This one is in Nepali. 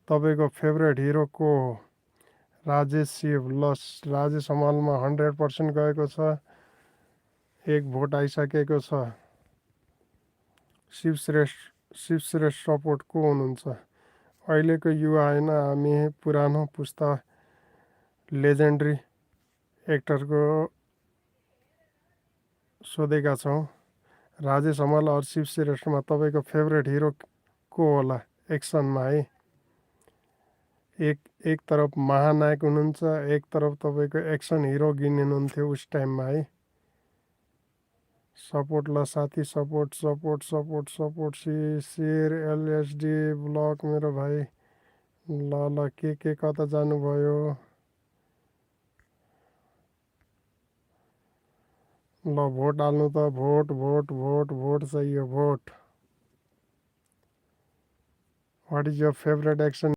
तपाईँको फेभरेट हिरो को हो? राजेश शिव। ल राजेश हमालमा 100% गएको छ, 1 भोट आइसकेको छ। शिवश्रेष्ठ सपोर्ट को हुनुहुन्छ? अहिलेको युवा होइन, हामी पुरानो पुस्ता लेजेन्डरी एक्टरको सोधेका छौँ। राजेश हमाल और शिवश्रेष्ठमा तपाईँको फेभरेट हिरो को होला एक्सनमा है? एक तरफ महानायक हुनुहुन्छ, एक तरफ तपाईँको एक्सन हिरो गिनिनुहुन्थ्यो उस टाइममा है। सपोर्ट ल साथी, support support support support share LSD block मेरो भाइ। ल के कता जानुभयो? ल भोट हाल्नु त, भोट भोट भोट भोट चाहियो, भोट। What is your favourite action